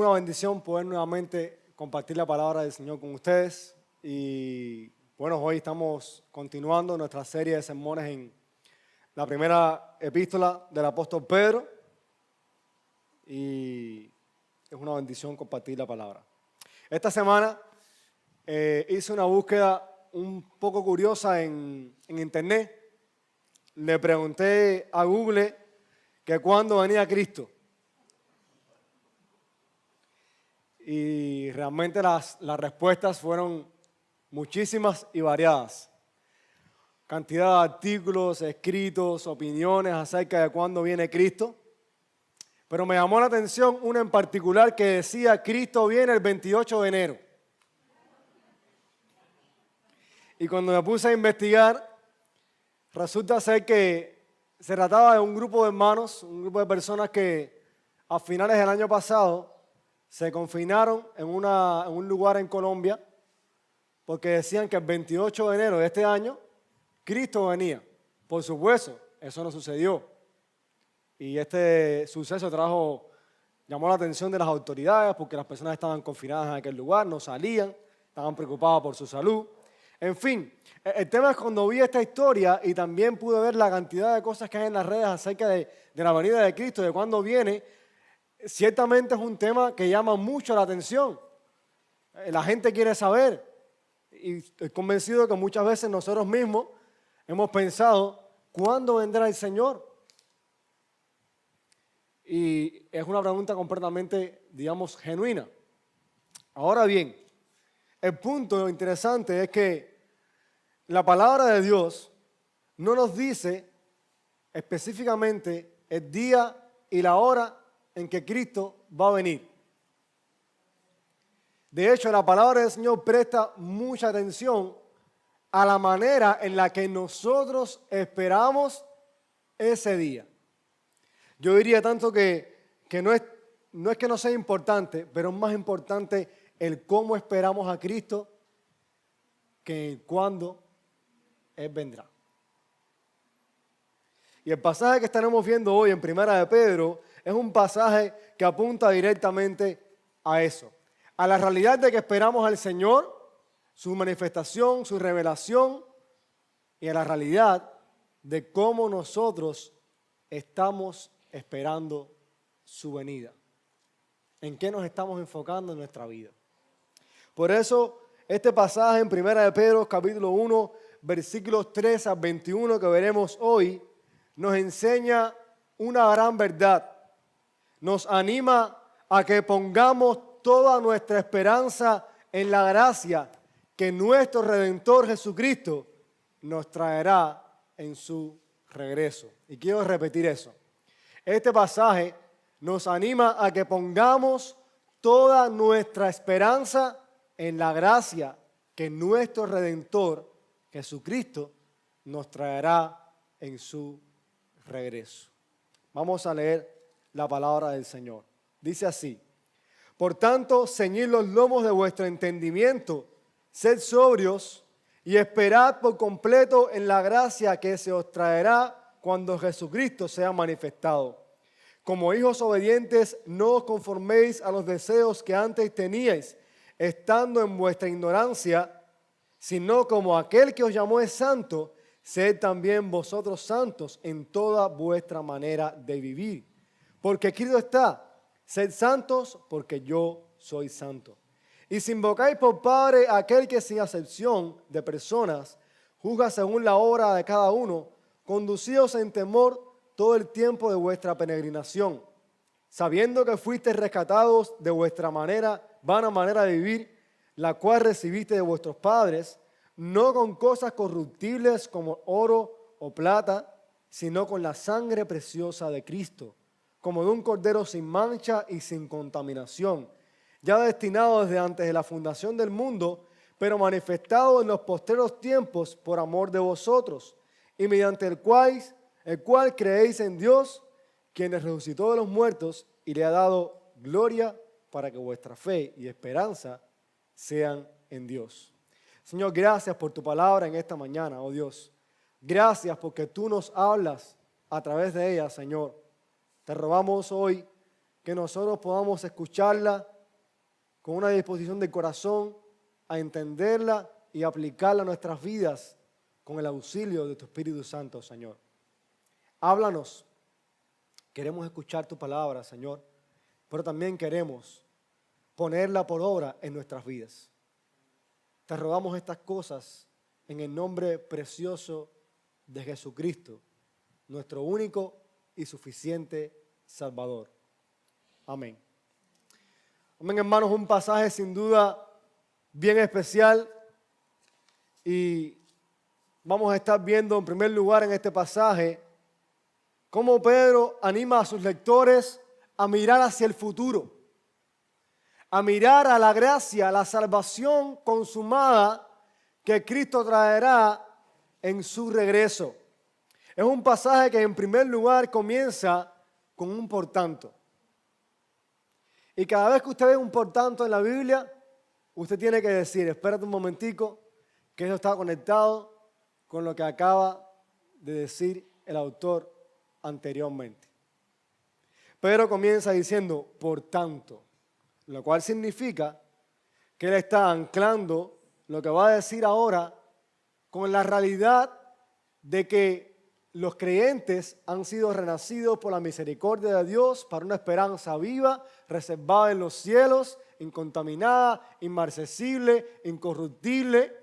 una bendición poder nuevamente compartir la palabra del Señor con ustedes. Y bueno, hoy estamos continuando nuestra serie de sermones en la primera epístola del apóstol Pedro. Y es una bendición compartir la palabra. Esta semana hice una búsqueda un poco curiosa en internet. Le pregunté a Google que cuándo venía Cristo. Y realmente las respuestas fueron muchísimas y variadas. Cantidad de artículos, escritos, opiniones acerca de cuándo viene Cristo. Pero me llamó la atención una en particular que decía: Cristo viene el 28 de enero. Y cuando me puse a investigar, resulta ser que se trataba de un grupo de hermanos, un grupo de personas que a finales del año pasado se confinaron en un lugar en Colombia porque decían que el 28 de enero de este año Cristo venía. Por supuesto, eso no sucedió. Y este suceso llamó la atención de las autoridades porque las personas estaban confinadas en aquel lugar, no salían, estaban preocupadas por su salud. En fin, el tema es cuando vi esta historia y también pude ver la cantidad de cosas que hay en las redes acerca de la venida de Cristo, de cuándo viene. Ciertamente es un tema que llama mucho la atención. La gente quiere saber y estoy convencido de que muchas veces nosotros mismos hemos pensado: ¿cuándo vendrá el Señor? Y es una pregunta completamente, digamos, genuina. Ahora bien, el punto interesante es que la palabra de Dios no nos dice específicamente el día y la hora en que Cristo va a venir. De hecho, la palabra del Señor presta mucha atención a la manera en la que nosotros esperamos ese día. Yo diría tanto que no es que no sea importante, pero es más importante el cómo esperamos a Cristo que el cuándo Él vendrá. Y el pasaje que estaremos viendo hoy en Primera de Pedro es un pasaje que apunta directamente a eso, a la realidad de que esperamos al Señor, su manifestación, su revelación, y a la realidad de cómo nosotros estamos esperando su venida, en qué nos estamos enfocando en nuestra vida. Por eso, este pasaje en Primera de Pedro, capítulo 1, versículos 3 al 21 que veremos hoy, nos enseña una gran verdad. Nos anima a que pongamos toda nuestra esperanza en la gracia que nuestro Redentor Jesucristo nos traerá en su regreso. Y quiero repetir eso. Este pasaje nos anima a que pongamos toda nuestra esperanza en la gracia que nuestro Redentor Jesucristo nos traerá en su regreso. Vamos a leer la palabra del Señor. Dice así: por tanto, ceñid los lomos de vuestro entendimiento, sed sobrios y esperad por completo en la gracia que se os traerá cuando Jesucristo sea manifestado. Como hijos obedientes, no os conforméis a los deseos que antes teníais, estando en vuestra ignorancia, sino como aquel que os llamó es santo, sed también vosotros santos en toda vuestra manera de vivir. Porque escrito está: sed santos porque yo soy santo. Y si invocáis por Padre a aquel que sin acepción de personas juzga según la obra de cada uno, conducíos en temor todo el tiempo de vuestra peregrinación, sabiendo que fuisteis rescatados de vuestra vana manera de vivir, la cual recibiste de vuestros padres, no con cosas corruptibles como oro o plata, sino con la sangre preciosa de Cristo, como de un cordero sin mancha y sin contaminación, ya destinado desde antes de la fundación del mundo, pero manifestado en los postreros tiempos por amor de vosotros, y mediante el cual creéis en Dios, quien les resucitó de los muertos y le ha dado gloria para que vuestra fe y esperanza sean en Dios. Señor, gracias por tu palabra en esta mañana, oh Dios. Gracias porque tú nos hablas a través de ella, Señor. Te rogamos hoy que nosotros podamos escucharla con una disposición de corazón a entenderla y aplicarla a nuestras vidas con el auxilio de tu Espíritu Santo, Señor. Háblanos. Queremos escuchar tu palabra, Señor, pero también queremos ponerla por obra en nuestras vidas. Te rogamos estas cosas en el nombre precioso de Jesucristo, nuestro único y suficiente Salvador. Amén. Amén, hermanos, un pasaje sin duda bien especial y vamos a estar viendo en primer lugar en este pasaje cómo Pedro anima a sus lectores a mirar hacia el futuro, a mirar a la gracia, a la salvación consumada que Cristo traerá en su regreso. Es un pasaje que en primer lugar comienza con un por tanto. Y cada vez que usted ve un por tanto en la Biblia, usted tiene que decir, espérate un momentico, que eso está conectado con lo que acaba de decir el autor anteriormente. Pedro comienza diciendo, por tanto, lo cual significa que él está anclando lo que va a decir ahora con la realidad de que los creyentes han sido renacidos por la misericordia de Dios para una esperanza viva, reservada en los cielos, incontaminada, inmarcesible, incorruptible.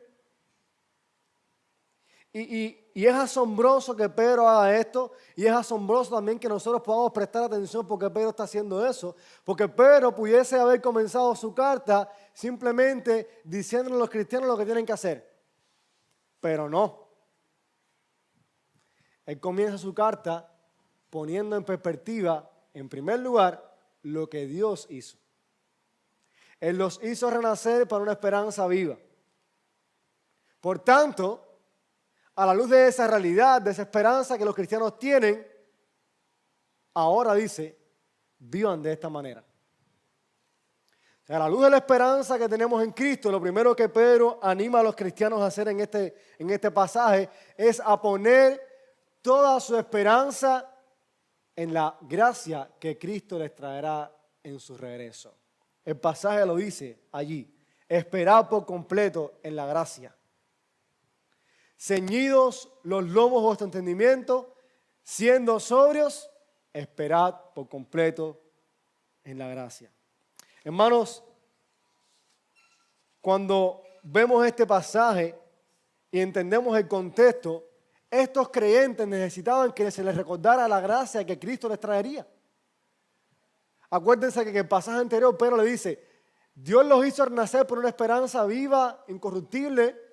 Y es asombroso que Pedro haga esto, y es asombroso también que nosotros podamos prestar atención porque Pedro está haciendo eso, porque Pedro pudiese haber comenzado su carta simplemente diciéndole a los cristianos lo que tienen que hacer, pero no. Él comienza su carta poniendo en perspectiva, en primer lugar, lo que Dios hizo. Él los hizo renacer para una esperanza viva. Por tanto, a la luz de esa realidad, de esa esperanza que los cristianos tienen, ahora dice, vivan de esta manera. A la luz de la esperanza que tenemos en Cristo, lo primero que Pedro anima a los cristianos a hacer en este pasaje es a poner toda su esperanza en la gracia que Cristo les traerá en su regreso. El pasaje lo dice allí, esperad por completo en la gracia. Ceñidos los lomos de vuestro entendimiento, siendo sobrios, esperad por completo en la gracia. Hermanos, cuando vemos este pasaje y entendemos el contexto, estos creyentes necesitaban que se les recordara la gracia que Cristo les traería. Acuérdense que en el pasaje anterior Pedro le dice, Dios los hizo renacer por una esperanza viva, incorruptible.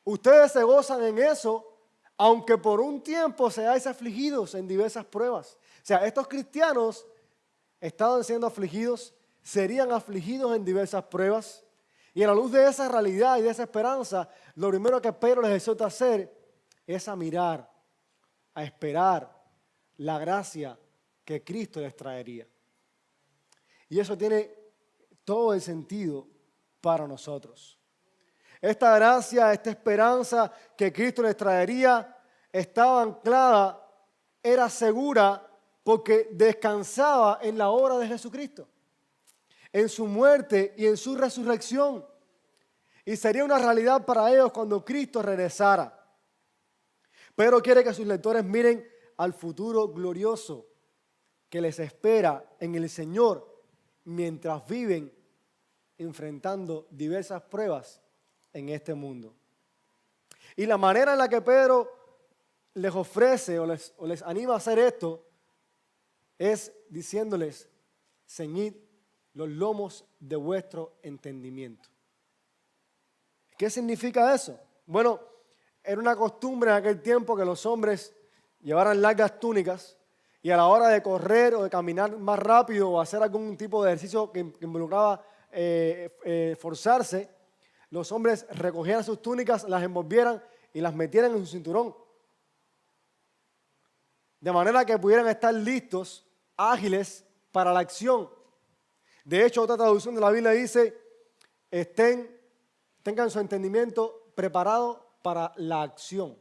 Ustedes se gozan en eso, aunque por un tiempo seáis afligidos en diversas pruebas. O sea, estos cristianos estaban siendo afligidos, serían afligidos en diversas pruebas. Y a la luz de esa realidad y de esa esperanza, lo primero que Pedro les exhorta a hacer es a mirar, a esperar la gracia que Cristo les traería. Y eso tiene todo el sentido para nosotros. Esta gracia, esta esperanza que Cristo les traería estaba anclada, era segura porque descansaba en la obra de Jesucristo, en su muerte y en su resurrección. Y sería una realidad para ellos cuando Cristo regresara. Pedro quiere que sus lectores miren al futuro glorioso que les espera en el Señor mientras viven enfrentando diversas pruebas en este mundo. Y la manera en la que Pedro les ofrece o les anima a hacer esto es diciéndoles, ceñid los lomos de vuestro entendimiento. ¿Qué significa eso? Bueno, era una costumbre en aquel tiempo que los hombres llevaran largas túnicas y a la hora de correr o de caminar más rápido o hacer algún tipo de ejercicio que involucraba forzarse, los hombres recogieran sus túnicas, las envolvieran y las metieran en su cinturón. De manera que pudieran estar listos, ágiles para la acción. De hecho, otra traducción de la Biblia dice, tengan su entendimiento preparado para la acción.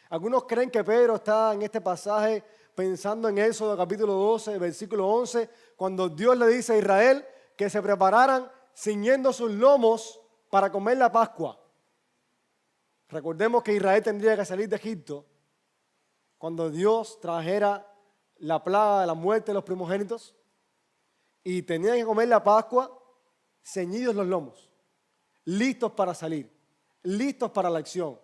Algunos creen que Pedro está en este pasaje pensando en Éxodo capítulo 12, versículo 11, cuando Dios le dice a Israel que se prepararan ciñendo sus lomos para comer la Pascua. Recordemos que Israel tendría que salir de Egipto cuando Dios trajera la plaga de la muerte de los primogénitos y tenían que comer la Pascua ceñidos los lomos, listos para salir, listos para la acción.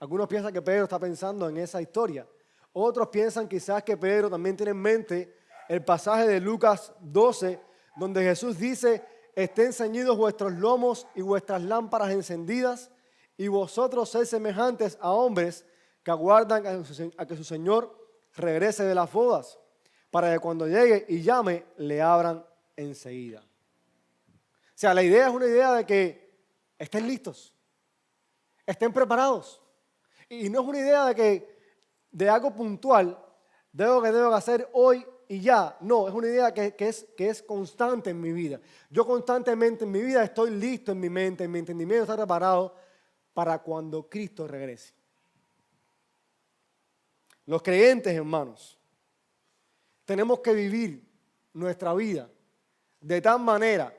Algunos piensan que Pedro está pensando en esa historia. Otros piensan quizás que Pedro también tiene en mente el pasaje de Lucas 12, donde Jesús dice: estén ceñidos vuestros lomos y vuestras lámparas encendidas, y vosotros sed semejantes a hombres que aguardan a que su Señor regrese de las bodas, para que cuando llegue y llame, le abran enseguida. O sea, la idea es una idea de que estén listos, estén preparados. Y no es una idea de algo puntual, de algo que debo hacer hoy y ya. No, es una idea que es constante en mi vida. Yo constantemente en mi vida estoy listo en mi mente, en mi entendimiento está preparado para cuando Cristo regrese. Los creyentes, hermanos, tenemos que vivir nuestra vida de tal manera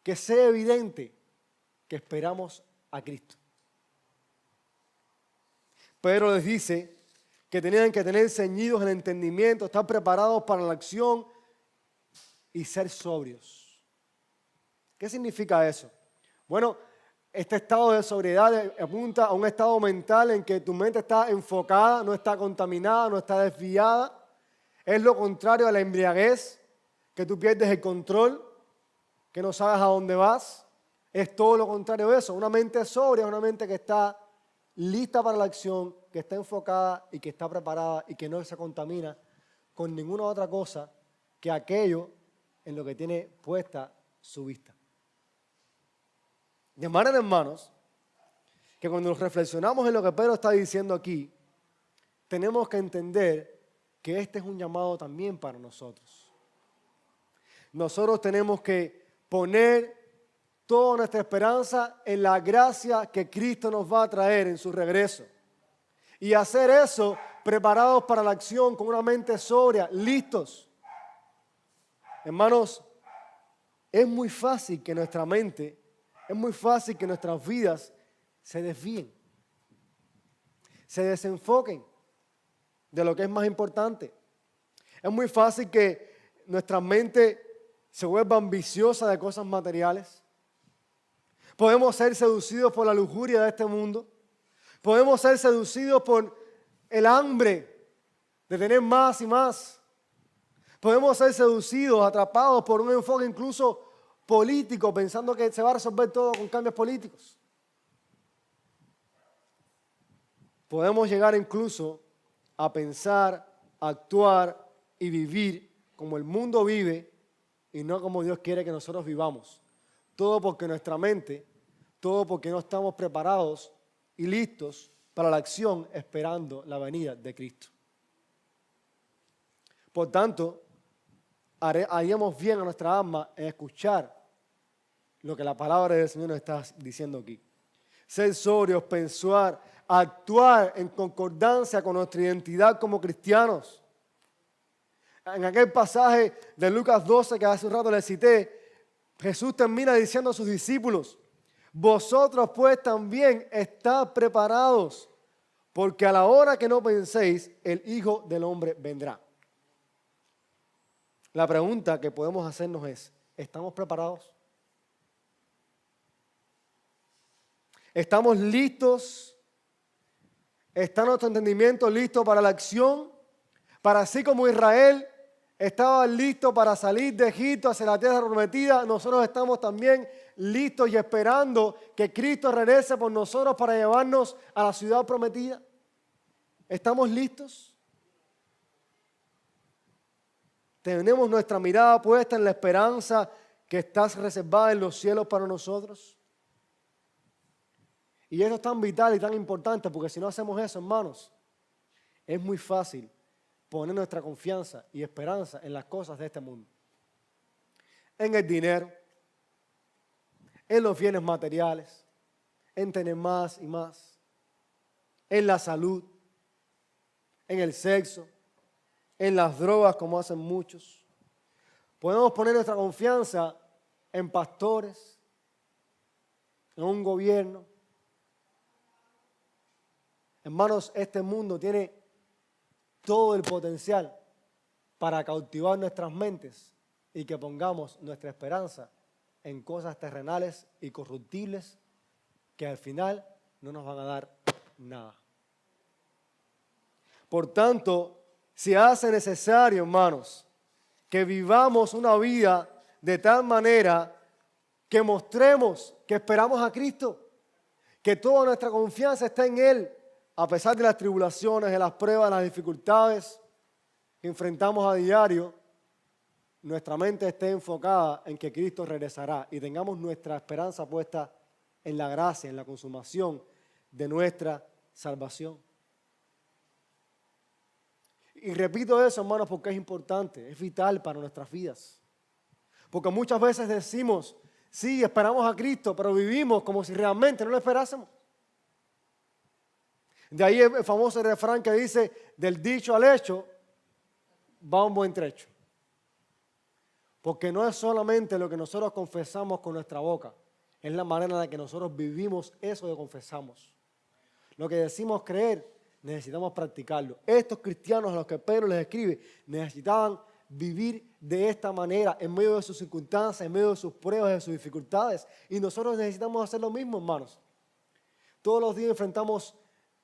que sea evidente que esperamos a Cristo. Pedro les dice que tenían que tener ceñidos el entendimiento, estar preparados para la acción y ser sobrios. ¿Qué significa eso? Bueno, este estado de sobriedad apunta a un estado mental en que tu mente está enfocada, no está contaminada, no está desviada. Es lo contrario a la embriaguez, que tú pierdes el control, que no sabes a dónde vas. Es todo lo contrario de eso. Una mente sobria es una mente que está lista para la acción, que está enfocada y que está preparada y que no se contamina con ninguna otra cosa que aquello en lo que tiene puesta su vista. De manera, hermanos, que cuando nos reflexionamos en lo que Pedro está diciendo aquí, tenemos que entender que este es un llamado también para nosotros. Nosotros tenemos que poner toda nuestra esperanza en la gracia que Cristo nos va a traer en su regreso. Y hacer eso preparados para la acción, con una mente sobria, listos. Hermanos, es muy fácil que nuestra mente, es muy fácil que nuestras vidas se desvíen, se desenfoquen de lo que es más importante. Es muy fácil que nuestra mente se vuelva ambiciosa de cosas materiales. Podemos ser seducidos por la lujuria de este mundo. Podemos ser seducidos por el hambre de tener más y más. Podemos ser seducidos, atrapados por un enfoque incluso político, pensando que se va a resolver todo con cambios políticos. Podemos llegar incluso a pensar, actuar y vivir como el mundo vive y no como Dios quiere que nosotros vivamos. Todo porque nuestra mente, todo porque no estamos preparados y listos para la acción esperando la venida de Cristo. Por tanto, haríamos bien a nuestra alma en escuchar lo que la palabra del Señor nos está diciendo aquí. Ser sobrios, pensar, actuar en concordancia con nuestra identidad como cristianos. En aquel pasaje de Lucas 12 que hace un rato les cité, Jesús termina diciendo a sus discípulos: vosotros pues también estad preparados, porque a la hora que no penséis, el Hijo del Hombre vendrá. La pregunta que podemos hacernos es: ¿estamos preparados? ¿Estamos listos? ¿Está nuestro entendimiento listo para la acción? Para así como Israel estaba listo para salir de Egipto hacia la tierra prometida, nosotros estamos también listos y esperando que Cristo regrese por nosotros para llevarnos a la ciudad prometida. ¿Estamos listos? ¿Tenemos nuestra mirada puesta en la esperanza que está reservada en los cielos para nosotros? Y eso es tan vital y tan importante, porque si no hacemos eso, hermanos, es muy fácil poner nuestra confianza y esperanza en las cosas de este mundo. En el dinero, en los bienes materiales, en tener más y más, en la salud, en el sexo, en las drogas como hacen muchos. Podemos poner nuestra confianza en pastores, en un gobierno. Hermanos, este mundo tiene todo el potencial para cautivar nuestras mentes y que pongamos nuestra esperanza en cosas terrenales y corruptibles que al final no nos van a dar nada. Por tanto, se hace necesario, hermanos, que vivamos una vida de tal manera que mostremos que esperamos a Cristo, que toda nuestra confianza está en Él, a pesar de las tribulaciones, de las pruebas, de las dificultades que enfrentamos a diario. Nuestra mente esté enfocada en que Cristo regresará y tengamos nuestra esperanza puesta en la gracia, en la consumación de nuestra salvación. Y repito eso, hermanos, porque es importante, es vital para nuestras vidas. Porque muchas veces decimos, sí, esperamos a Cristo, pero vivimos como si realmente no lo esperásemos. De ahí el famoso refrán que dice, del dicho al hecho va un buen trecho. Porque no es solamente lo que nosotros confesamos con nuestra boca, es la manera en la que nosotros vivimos eso que confesamos. Lo que decimos creer, necesitamos practicarlo. Estos cristianos a los que Pedro les escribe necesitaban vivir de esta manera en medio de sus circunstancias, en medio de sus pruebas, de sus dificultades. Y nosotros necesitamos hacer lo mismo, hermanos. Todos los días enfrentamos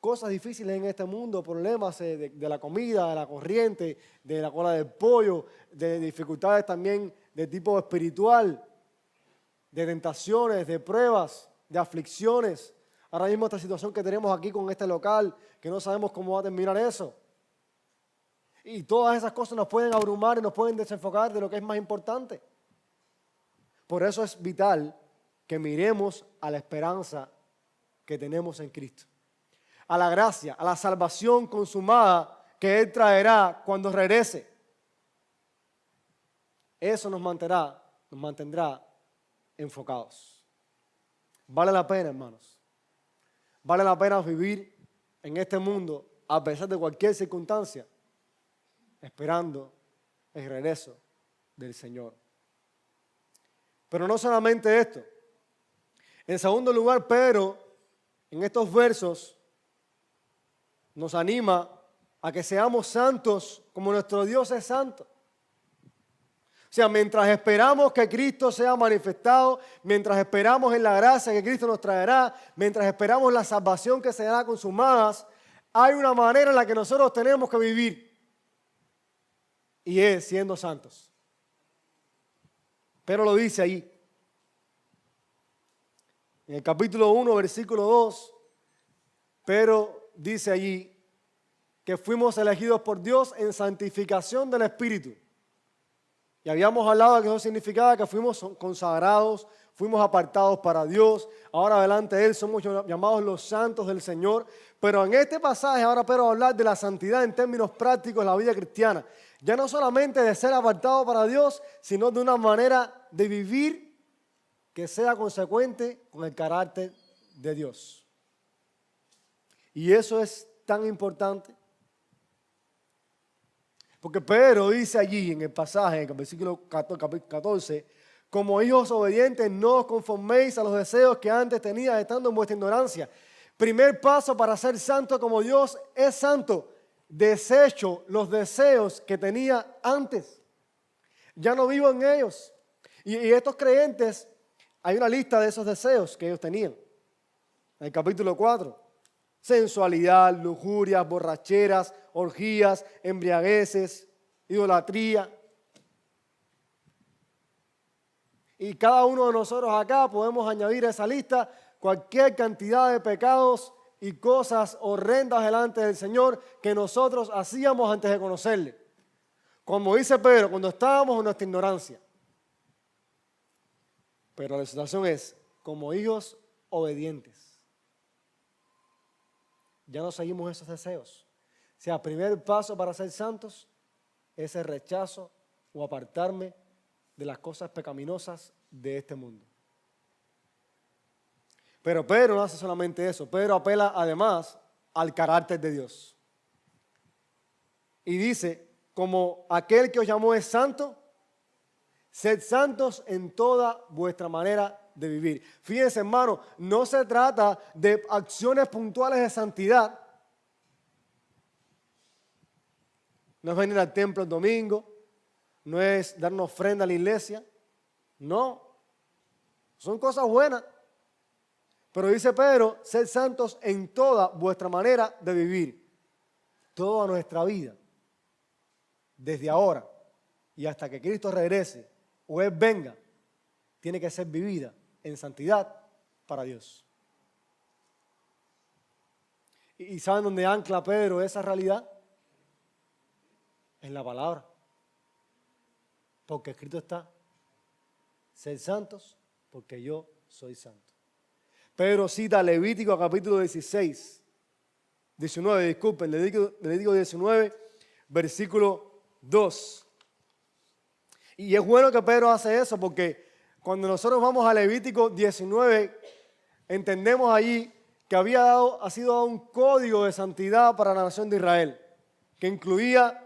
cosas difíciles en este mundo, problemas de la comida, de la corriente, de la cola del pollo, de dificultades también de tipo espiritual, de tentaciones, de pruebas, de aflicciones. Ahora mismo esta situación que tenemos aquí con este local, que no sabemos cómo va a terminar eso. Y todas esas cosas nos pueden abrumar y nos pueden desenfocar de lo que es más importante. Por eso es vital que miremos a la esperanza que tenemos en Cristo, a la gracia, a la salvación consumada que Él traerá cuando regrese. Eso nos mantendrá enfocados. Vale la pena, hermanos. Vale la pena vivir en este mundo a pesar de cualquier circunstancia, esperando el regreso del Señor. Pero no solamente esto. En segundo lugar, Pedro, en estos versos, nos anima a que seamos santos como nuestro Dios es santo. O sea, mientras esperamos que Cristo sea manifestado, mientras esperamos en la gracia que Cristo nos traerá, mientras esperamos la salvación que será consumada, hay una manera en la que nosotros tenemos que vivir. Y es siendo santos. Pero lo dice ahí. En el capítulo 1, versículo 2, Pedro dice allí que fuimos elegidos por Dios en santificación del Espíritu. Y habíamos hablado de que eso significaba que fuimos consagrados, fuimos apartados para Dios. Ahora delante de Él somos llamados los santos del Señor. Pero en este pasaje ahora Pedro va a hablar de la santidad en términos prácticos de la vida cristiana. Ya no solamente de ser apartado para Dios, sino de una manera de vivir que sea consecuente con el carácter de Dios. Y eso es tan importante. Porque Pedro dice allí en el pasaje, en el versículo 14, como hijos obedientes no os conforméis a los deseos que antes teníais estando en vuestra ignorancia. Primer paso para ser santo como Dios es santo. Desecho los deseos que tenía antes. Ya no vivo en ellos. Y estos creyentes, hay una lista de esos deseos que ellos tenían. En el capítulo 4. Sensualidad, lujurias, borracheras, orgías, embriagueces, idolatría. Y cada uno de nosotros acá podemos añadir a esa lista cualquier cantidad de pecados y cosas horrendas delante del Señor que nosotros hacíamos antes de conocerle. Como dice Pedro, cuando estábamos en nuestra ignorancia. Pero la situación es, como hijos obedientes. Ya no seguimos esos deseos. O sea, el primer paso para ser santos es el rechazo o apartarme de las cosas pecaminosas de este mundo. Pero Pedro no hace solamente eso. Pedro apela además al carácter de Dios. Y dice, como aquel que os llamó es santo, sed santos en toda vuestra manera de vivir. Fíjense, hermano, no se trata de acciones puntuales de santidad. No es venir al templo el domingo, no es darnos ofrenda a la iglesia. No, son cosas buenas. Pero dice Pedro, sed santos en toda vuestra manera de vivir. Toda nuestra vida, desde ahora y hasta que Cristo regrese o Él venga, tiene que ser vivida en santidad para Dios. ¿Y saben dónde ancla Pedro esa realidad? En la palabra. Porque escrito está, sed santos porque yo soy santo. Pedro cita Levítico capítulo 19, disculpen, Levítico 19, versículo 2. Y es bueno que Pedro hace eso porque cuando nosotros vamos a Levítico 19, entendemos allí que ha sido dado un código de santidad para la nación de Israel, que incluía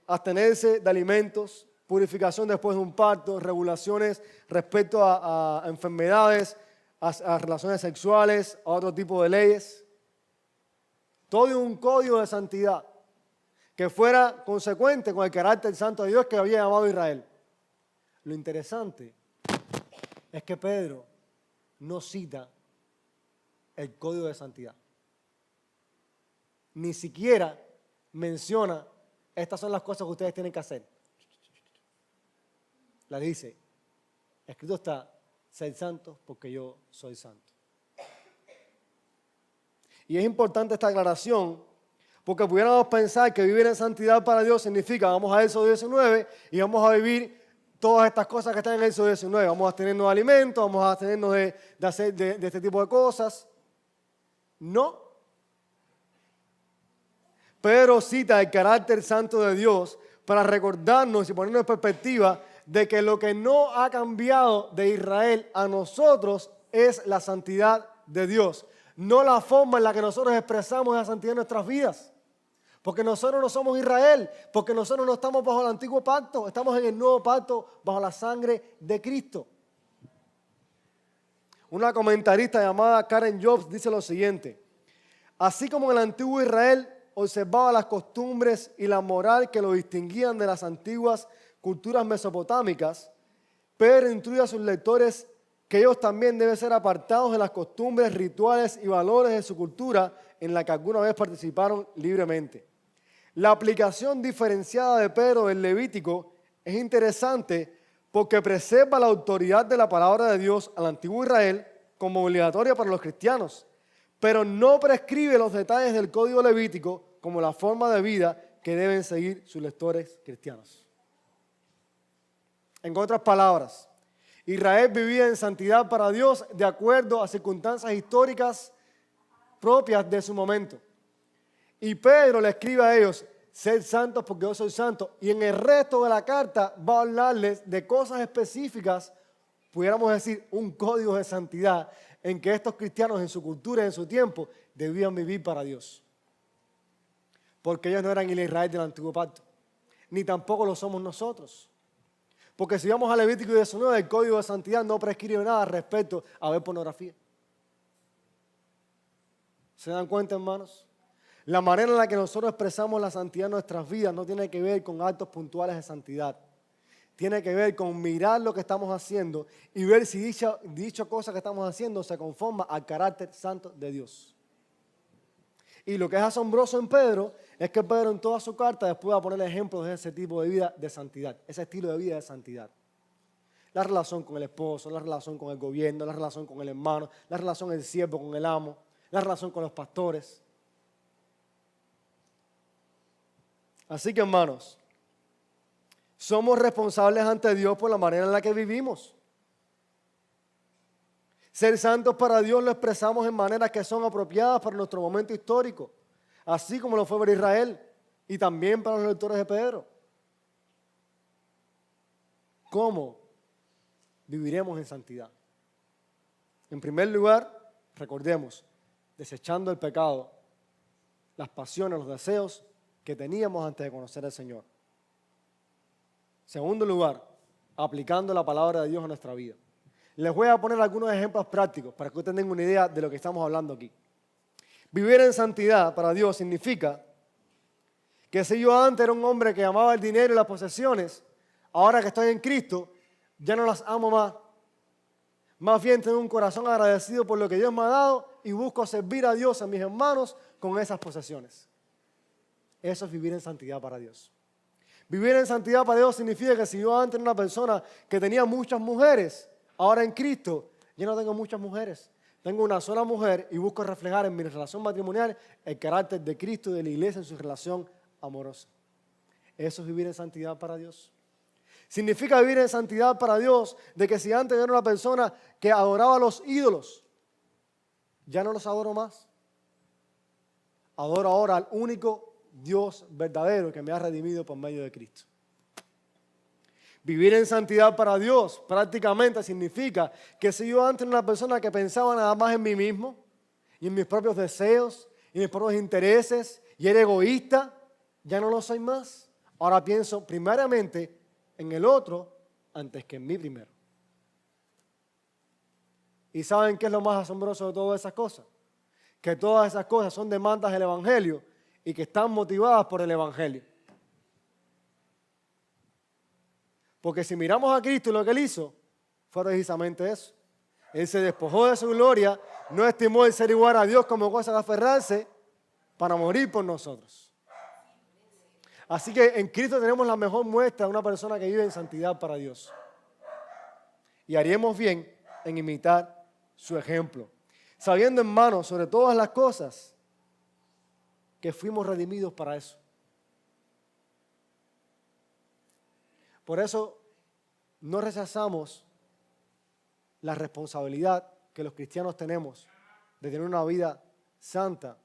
abstenerse de alimentos, purificación después de un parto, regulaciones respecto a enfermedades, a relaciones sexuales, a otro tipo de leyes. Todo un código de santidad que fuera consecuente con el carácter santo de Dios que había llamado a Israel. Lo interesante es que Pedro no cita el código de santidad. Ni siquiera menciona, estas son las cosas que ustedes tienen que hacer. La dice, escrito está, sed santos porque yo soy santo. Y es importante esta aclaración porque pudiéramos pensar que vivir en santidad para Dios significa, vamos a Éxodo 19 y vamos a vivir todas estas cosas que están en Éxodo 19. Vamos a abstenernos de alimentos, vamos a abstenernos de este tipo de cosas. No. Pedro cita el carácter santo de Dios para recordarnos y ponernos en perspectiva de que lo que no ha cambiado de Israel a nosotros es la santidad de Dios. No la forma en la que nosotros expresamos esa santidad en nuestras vidas. Porque nosotros no somos Israel, porque nosotros no estamos bajo el antiguo pacto, estamos en el nuevo pacto bajo la sangre de Cristo. Una comentarista llamada Karen Jobs dice lo siguiente: así como en el antiguo Israel observaba las costumbres y la moral que lo distinguían de las antiguas culturas mesopotámicas, Pedro instruye a sus lectores que ellos también deben ser apartados de las costumbres, rituales y valores de su cultura en la que alguna vez participaron libremente. La aplicación diferenciada de Pedro del Levítico es interesante porque preserva la autoridad de la palabra de Dios al antiguo Israel como obligatoria para los cristianos, pero no prescribe los detalles del código levítico como la forma de vida que deben seguir sus lectores cristianos. En otras palabras, Israel vivía en santidad para Dios de acuerdo a circunstancias históricas propias de su momento. Y Pedro le escribe a ellos, sed santos porque yo soy santo. Y en el resto de la carta va a hablarles de cosas específicas, pudiéramos decir, un código de santidad en que estos cristianos en su cultura y en su tiempo debían vivir para Dios. Porque ellos no eran el Israel del antiguo pacto, ni tampoco lo somos nosotros. Porque si vamos a Levítico 19, el código de santidad no prescribe nada respecto a ver pornografía. ¿Se dan cuenta, hermanos? La manera en la que nosotros expresamos la santidad en nuestras vidas no tiene que ver con actos puntuales de santidad. Tiene que ver con mirar lo que estamos haciendo y ver si dicha cosa que estamos haciendo se conforma al carácter santo de Dios. Y lo que es asombroso en Pedro es que Pedro en toda su carta después va a poner ejemplos de ese tipo de vida de santidad, ese estilo de vida de santidad. La relación con el esposo, la relación con el gobierno, la relación con el hermano, la relación del siervo con el amo, la relación con los pastores. Así que, hermanos, somos responsables ante Dios por la manera en la que vivimos. Ser santos para Dios lo expresamos en maneras que son apropiadas para nuestro momento histórico, así como lo fue para Israel y también para los lectores de Pedro. ¿Cómo viviremos en santidad? En primer lugar, recordemos, desechando el pecado, las pasiones, los deseos que teníamos antes de conocer al Señor. Segundo lugar, aplicando la palabra de Dios a nuestra vida. Les voy a poner algunos ejemplos prácticos para que ustedes tengan una idea de lo que estamos hablando aquí. Vivir en santidad para Dios significa que si yo antes era un hombre que amaba el dinero y las posesiones, ahora que estoy en Cristo, ya no las amo más. Más bien tengo un corazón agradecido por lo que Dios me ha dado y busco servir a Dios, a mis hermanos, con esas posesiones. Eso es vivir en santidad para Dios. Vivir en santidad para Dios significa que si yo antes era una persona que tenía muchas mujeres, ahora en Cristo ya no tengo muchas mujeres. Tengo una sola mujer y busco reflejar en mi relación matrimonial el carácter de Cristo y de la iglesia en su relación amorosa. Eso es vivir en santidad para Dios. Significa vivir en santidad para Dios de que si antes era una persona que adoraba a los ídolos, ya no los adoro más. Adoro ahora al único Dios verdadero que me ha redimido por medio de Cristo. Vivir en santidad para Dios prácticamente significa que si yo antes era una persona que pensaba nada más en mí mismo y en mis propios deseos y en mis propios intereses y era egoísta, ya no lo soy más. Ahora pienso primariamente en el otro antes que en mí primero. ¿Y saben qué es lo más asombroso de todas esas cosas? Que todas esas cosas son demandas del Evangelio y que están motivadas por el Evangelio. Porque si miramos a Cristo y lo que Él hizo, fue precisamente eso. Él se despojó de su gloria, no estimó el ser igual a Dios como cosa de aferrarse para morir por nosotros. Así que en Cristo tenemos la mejor muestra de una persona que vive en santidad para Dios. Y haríamos bien en imitar su ejemplo, sabiendo, hermanos, sobre todas las cosas, que fuimos redimidos para eso. Por eso no rechazamos la responsabilidad que los cristianos tenemos de tener una vida santa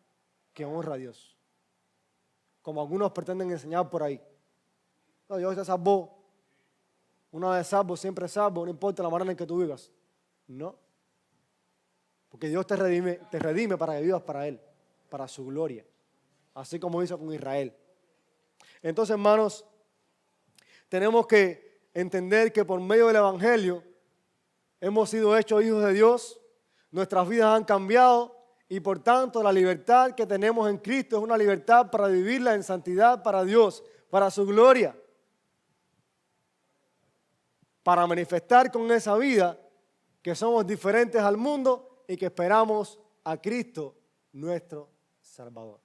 que honra a Dios. Como algunos pretenden enseñar por ahí. No, Dios te salvó. Una vez salvo, siempre salvo, no importa la manera en que tú vivas. No. Porque Dios te redime para que vivas para Él, para su gloria. Así como hizo con Israel. Entonces, hermanos, tenemos que entender que por medio del Evangelio hemos sido hechos hijos de Dios, nuestras vidas han cambiado y por tanto la libertad que tenemos en Cristo es una libertad para vivirla en santidad para Dios, para su gloria, para manifestar con esa vida que somos diferentes al mundo y que esperamos a Cristo, nuestro Salvador.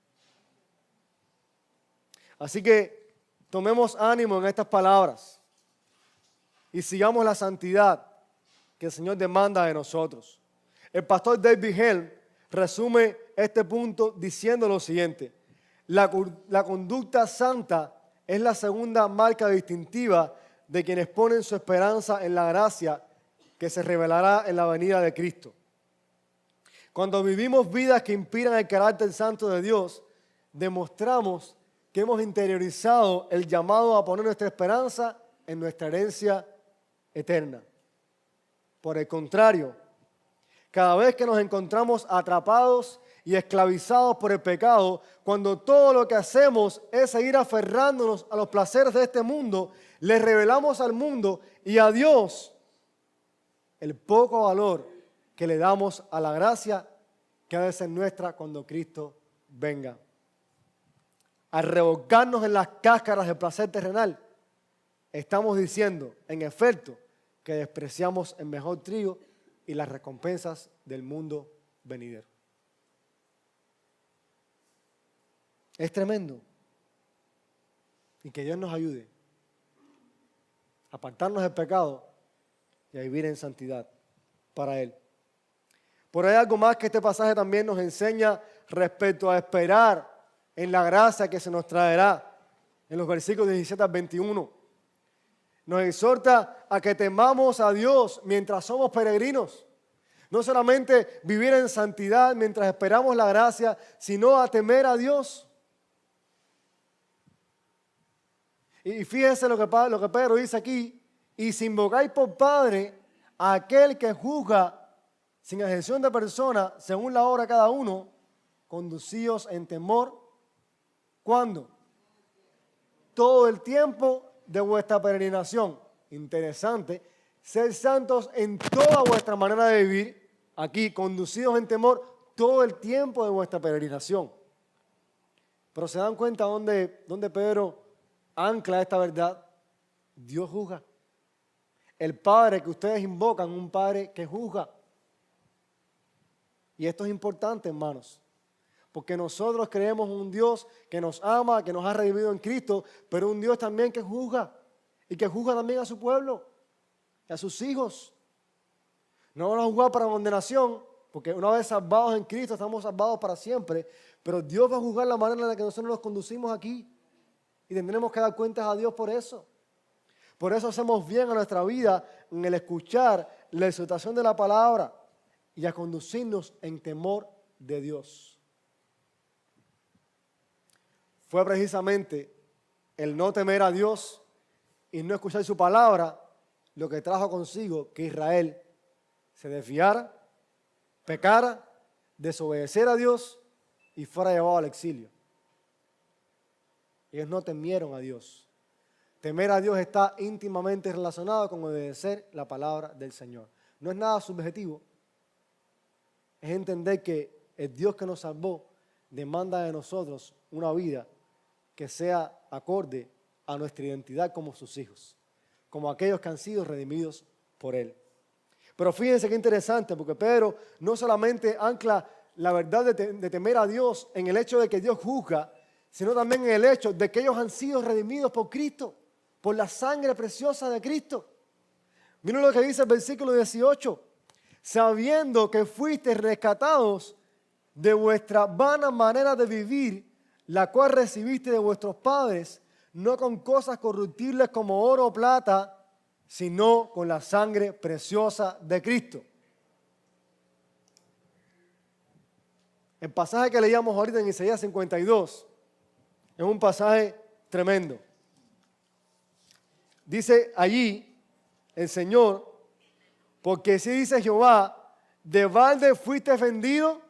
Así que tomemos ánimo en estas palabras y sigamos la santidad que el Señor demanda de nosotros. El pastor David Helm resume este punto diciendo lo siguiente: la conducta santa es la segunda marca distintiva de quienes ponen su esperanza en la gracia que se revelará en la venida de Cristo. Cuando vivimos vidas que inspiran el carácter santo de Dios, demostramos que hemos interiorizado el llamado a poner nuestra esperanza en nuestra herencia eterna. Por el contrario, cada vez que nos encontramos atrapados y esclavizados por el pecado, cuando todo lo que hacemos es seguir aferrándonos a los placeres de este mundo, le revelamos al mundo y a Dios el poco valor que le damos a la gracia que ha de ser nuestra cuando Cristo venga. Al revolcarnos en las cáscaras del placer terrenal, estamos diciendo, en efecto, que despreciamos el mejor trigo y las recompensas del mundo venidero. Es tremendo. Y que Dios nos ayude a apartarnos del pecado y a vivir en santidad para Él. Por ahí hay algo más que este pasaje también nos enseña respecto a esperar en la gracia que se nos traerá en los versículos 17 al 21. Nos exhorta a que temamos a Dios mientras somos peregrinos. No solamente vivir en santidad mientras esperamos la gracia, sino a temer a Dios. Y fíjense lo que Pedro dice aquí: y si invocáis por Padre a aquel que juzga sin excepción de persona, según la obra de cada uno, conducíos en temor. ¿Cuándo? Todo el tiempo de vuestra peregrinación. Interesante. ser santos en toda vuestra manera de vivir, aquí, conducidos en temor todo el tiempo de vuestra peregrinación. Pero se dan cuenta dónde Pedro ancla esta verdad. Dios juzga. El Padre que ustedes invocan, un Padre que juzga. Y esto es importante, hermanos, porque nosotros creemos un Dios que nos ama, que nos ha redimido en Cristo, pero un Dios también que juzga, y que juzga también a su pueblo, y a sus hijos. No van a juzgar para condenación, porque una vez salvados en Cristo estamos salvados para siempre, pero Dios va a juzgar la manera en la que nosotros nos conducimos aquí, y tendremos que dar cuentas a Dios por eso. Por eso hacemos bien a nuestra vida en el escuchar la exhortación de la palabra y a conducirnos en temor de Dios. Fue precisamente el no temer a Dios y no escuchar su palabra lo que trajo consigo que Israel se desviara, pecara, desobedeciera a Dios y fuera llevado al exilio. Ellos no temieron a Dios. Temer a Dios está íntimamente relacionado con obedecer la palabra del Señor. No es nada subjetivo. Es entender que el Dios que nos salvó demanda de nosotros una vida que sea acorde a nuestra identidad como sus hijos, como aquellos que han sido redimidos por Él. Pero fíjense qué interesante, porque Pedro no solamente ancla la verdad de temer a Dios en el hecho de que Dios juzga, sino también en el hecho de que ellos han sido redimidos por Cristo, por la sangre preciosa de Cristo. Miren lo que dice el versículo 18. Sabiendo que fuisteis rescatados de vuestra vana manera de vivir, la cual recibiste de vuestros padres, no con cosas corruptibles como oro o plata, sino con la sangre preciosa de Cristo. El pasaje que leíamos ahorita en Isaías 52 es un pasaje tremendo. Dice allí el Señor, porque así dice Jehová, de balde fuiste vendido,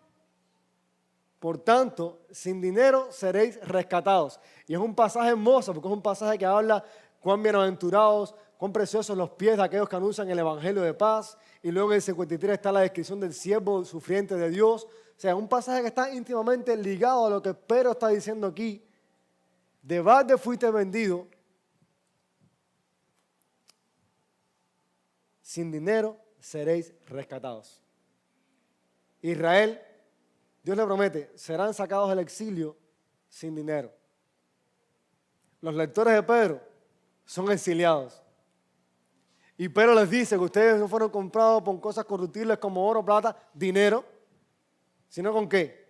por tanto, sin dinero seréis rescatados. Y es un pasaje hermoso, porque es un pasaje que habla cuán bienaventurados, cuán preciosos los pies de aquellos que anuncian el evangelio de paz. Y luego en el 53 está la descripción del siervo sufriente de Dios. O sea, es un pasaje que está íntimamente ligado a lo que Pedro está diciendo aquí. De balde fuiste vendido, sin dinero seréis rescatados. Israel, Dios le promete, serán sacados del exilio sin dinero. Los lectores de Pedro son exiliados. Y Pedro les dice que ustedes no fueron comprados por cosas corruptibles como oro, plata, dinero, sino ¿con qué?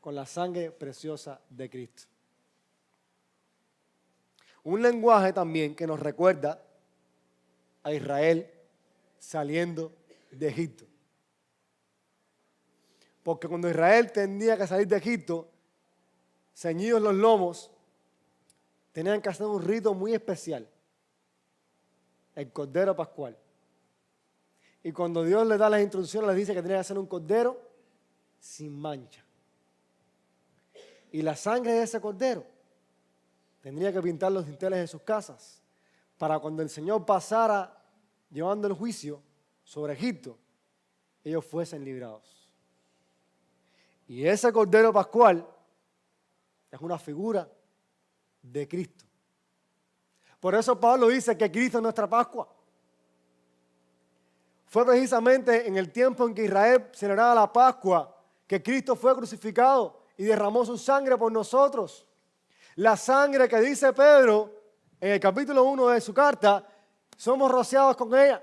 Con la sangre preciosa de Cristo. Un lenguaje también que nos recuerda a Israel saliendo de Egipto. Porque cuando Israel tenía que salir de Egipto, ceñidos los lomos, tenían que hacer un rito muy especial, el Cordero Pascual. Y cuando Dios les da las instrucciones, les dice que tenían que hacer un cordero sin mancha. Y la sangre de ese cordero tendría que pintar los dinteles de sus casas, para cuando el Señor pasara llevando el juicio sobre Egipto, ellos fuesen librados. Y ese Cordero Pascual es una figura de Cristo. Por eso Pablo dice que Cristo es nuestra Pascua. Fue precisamente en el tiempo en que Israel celebraba la Pascua que Cristo fue crucificado y derramó su sangre por nosotros. La sangre que dice Pedro en el capítulo 1 de su carta, somos rociados con ella.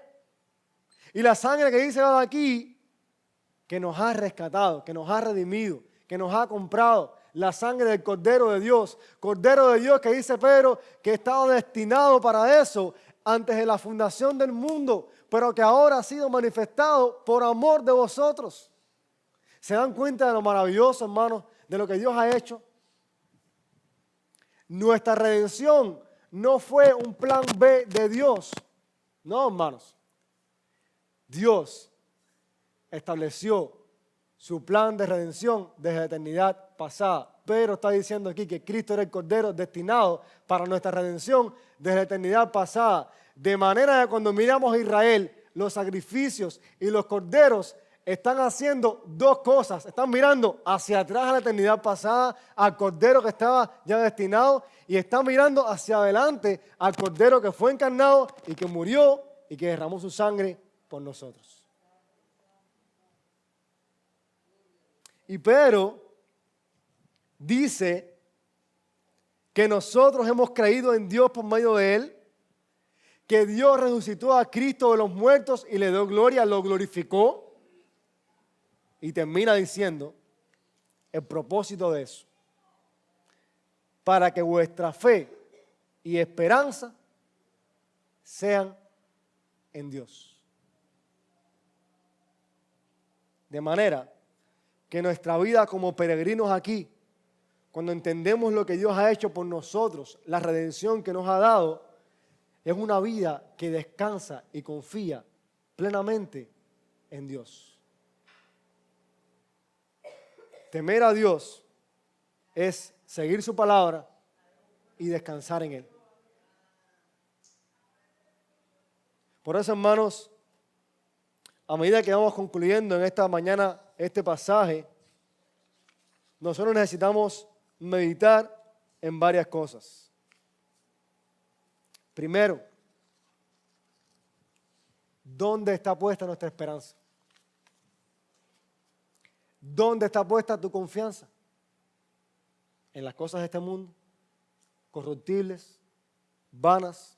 Y la sangre que dice aquí, que nos ha rescatado, que nos ha redimido, que nos ha comprado, la sangre del Cordero de Dios que dice Pedro que estaba destinado para eso antes de la fundación del mundo, pero que ahora ha sido manifestado por amor de vosotros. ¿Se dan cuenta de lo maravilloso, hermanos, de lo que Dios ha hecho? Nuestra redención no fue un plan B de Dios. No, hermanos. Dios estableció su plan de redención desde la eternidad pasada. Pedro está diciendo aquí que Cristo era el Cordero destinado para nuestra redención desde la eternidad pasada. De manera que cuando miramos a Israel, los sacrificios y los corderos están haciendo dos cosas. Están mirando hacia atrás a la eternidad pasada, al Cordero que estaba ya destinado, y están mirando hacia adelante al Cordero que fue encarnado y que murió y que derramó su sangre por nosotros. Y Pedro dice que nosotros hemos creído en Dios por medio de Él, que Dios resucitó a Cristo de los muertos y le dio gloria, lo glorificó. Y termina diciendo el propósito de eso: para que vuestra fe y esperanza sean en Dios. De manera que nuestra vida como peregrinos aquí, cuando entendemos lo que Dios ha hecho por nosotros, la redención que nos ha dado, es una vida que descansa y confía plenamente en Dios. Temer a Dios es seguir su palabra y descansar en Él. Por eso, hermanos, a medida que vamos concluyendo en esta mañana este pasaje, nosotros necesitamos meditar en varias cosas. Primero, ¿dónde está puesta nuestra esperanza? ¿Dónde está puesta tu confianza? ¿En las cosas de este mundo, corruptibles, vanas,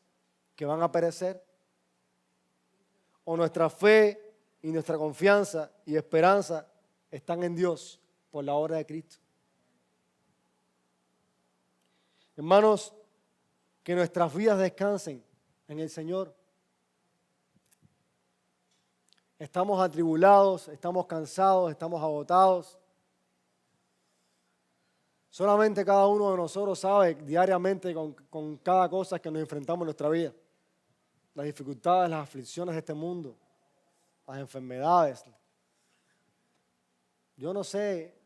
que van a perecer? ¿O nuestra fe y nuestra confianza y esperanza están en Dios por la obra de Cristo? Hermanos, que nuestras vidas descansen en el Señor. Estamos atribulados, estamos cansados, estamos agotados. Solamente cada uno de nosotros sabe diariamente con cada cosa que nos enfrentamos en nuestra vida. Las dificultades, las aflicciones de este mundo, las enfermedades. Yo no sé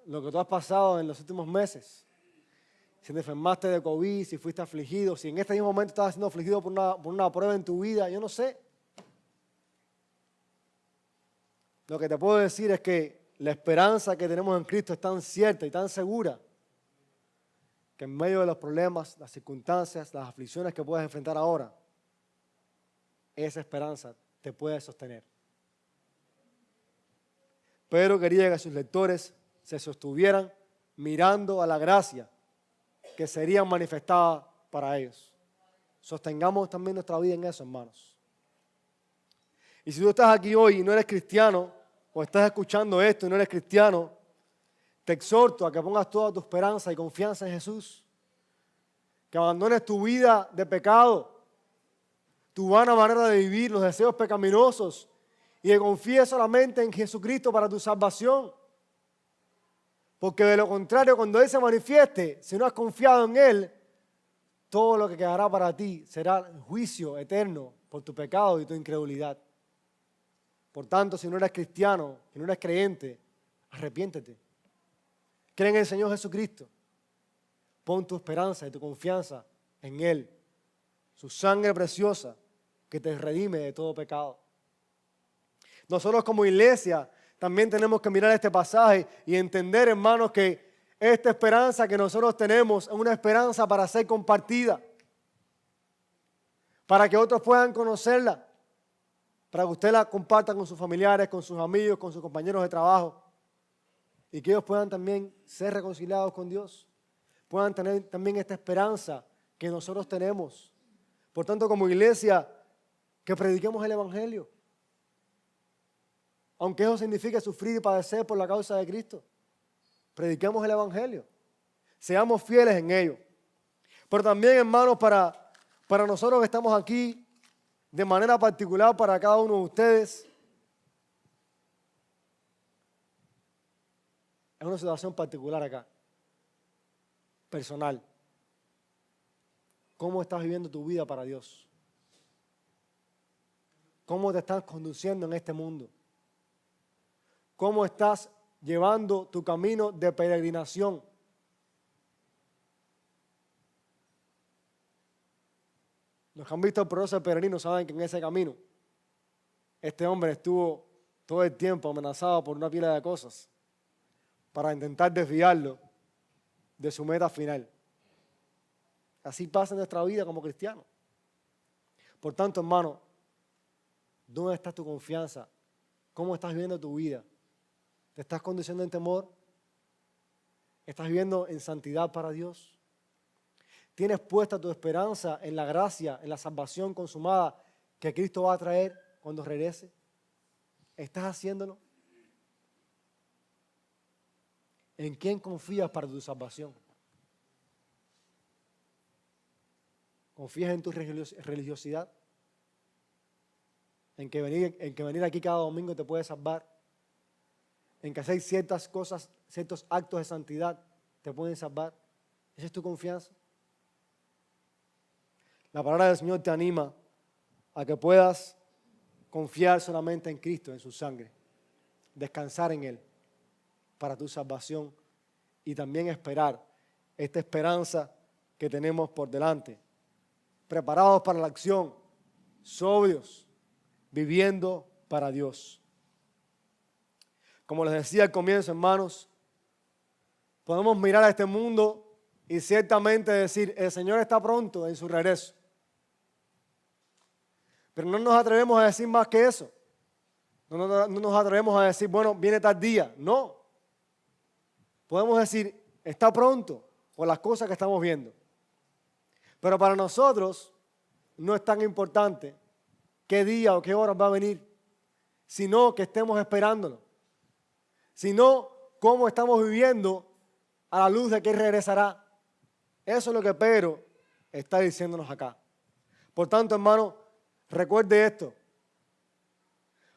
lo que tú has pasado en los últimos meses. Si te enfermaste de COVID, si fuiste afligido, si en este mismo momento estás siendo afligido por una prueba en tu vida, yo no sé. Lo que te puedo decir es que la esperanza que tenemos en Cristo es tan cierta y tan segura que en medio de los problemas, las circunstancias, las aflicciones que puedes enfrentar ahora, esa esperanza te puede sostener. Pedro quería que sus lectores se sostuvieran mirando a la gracia que sería manifestada para ellos. Sostengamos también nuestra vida en eso, hermanos. Y si tú estás aquí hoy y no eres cristiano, o estás escuchando esto y no eres cristiano, te exhorto a que pongas toda tu esperanza y confianza en Jesús. Que abandones tu vida de pecado, tu vana manera de vivir, los deseos pecaminosos, y que confíes solamente en Jesucristo para tu salvación. Porque de lo contrario, cuando Él se manifieste, si no has confiado en Él, todo lo que quedará para ti será juicio eterno por tu pecado y tu incredulidad. Por tanto, si no eres cristiano, si no eres creyente, arrepiéntete. Cree en el Señor Jesucristo. Pon tu esperanza y tu confianza en Él. Su sangre preciosa que te redime de todo pecado. Nosotros como iglesia también tenemos que mirar este pasaje y entender, hermanos, que esta esperanza que nosotros tenemos es una esperanza para ser compartida. Para que otros puedan conocerla. Para que usted la comparta con sus familiares, con sus amigos, con sus compañeros de trabajo. Y que ellos puedan también ser reconciliados con Dios. Puedan tener también esta esperanza que nosotros tenemos. Por tanto, como iglesia, que prediquemos el Evangelio. Aunque eso signifique sufrir y padecer por la causa de Cristo. Prediquemos el Evangelio. Seamos fieles en ello. Pero también, hermanos, para nosotros que estamos aquí, de manera particular para cada uno de ustedes, es una situación particular acá, personal. ¿Cómo estás viviendo tu vida para Dios? ¿Cómo te estás conduciendo en este mundo? cómo estás llevando tu camino de peregrinación. Los que han visto el proceso de peregrino saben que en ese camino este hombre estuvo todo el tiempo amenazado por una pila de cosas para intentar desviarlo de su meta final. Así pasa en nuestra vida como cristianos. Por tanto, hermano, ¿dónde está tu confianza? ¿Cómo estás viviendo tu vida? ¿Te estás conduciendo en temor? ¿Estás viviendo en santidad para Dios? ¿Tienes puesta tu esperanza en la gracia, en la salvación consumada que Cristo va a traer cuando regrese? ¿Estás haciéndolo? ¿En quién confías para tu salvación? ¿Confías en tu religiosidad? ¿En que venir aquí cada domingo te puede salvar? ¿En que hacer ciertas cosas, ciertos actos de santidad te pueden salvar? ¿Esa es tu confianza? La palabra del Señor te anima a que puedas confiar solamente en Cristo, en su sangre, descansar en Él para tu salvación y también esperar esta esperanza que tenemos por delante, preparados para la acción, sobrios, viviendo para Dios. Como les decía al comienzo, hermanos, podemos mirar a este mundo y ciertamente decir, el Señor está pronto en su regreso. Pero no nos atrevemos a decir más que eso. No nos atrevemos a decir, bueno, viene tal día. No. Podemos decir, está pronto por las cosas que estamos viendo. Pero para nosotros no es tan importante qué día o qué hora va a venir, sino que estemos esperándolo. Sino cómo estamos viviendo a la luz de que Él regresará. Eso es lo que Pedro está diciéndonos acá. Por tanto, hermano, recuerde esto.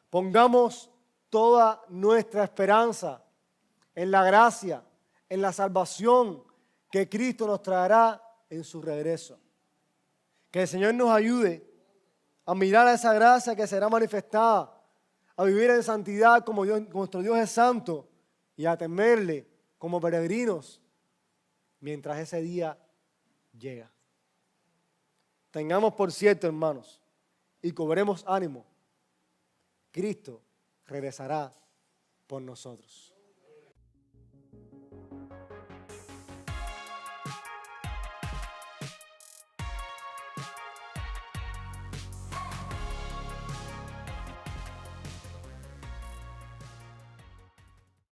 Pongamos toda nuestra esperanza en la gracia, en la salvación que Cristo nos traerá en su regreso. Que el Señor nos ayude a mirar a esa gracia que será manifestada, a vivir en santidad como nuestro Dios es santo y a temerle como peregrinos mientras ese día llega. Tengamos por cierto, hermanos, y cobremos ánimo. Cristo regresará por nosotros.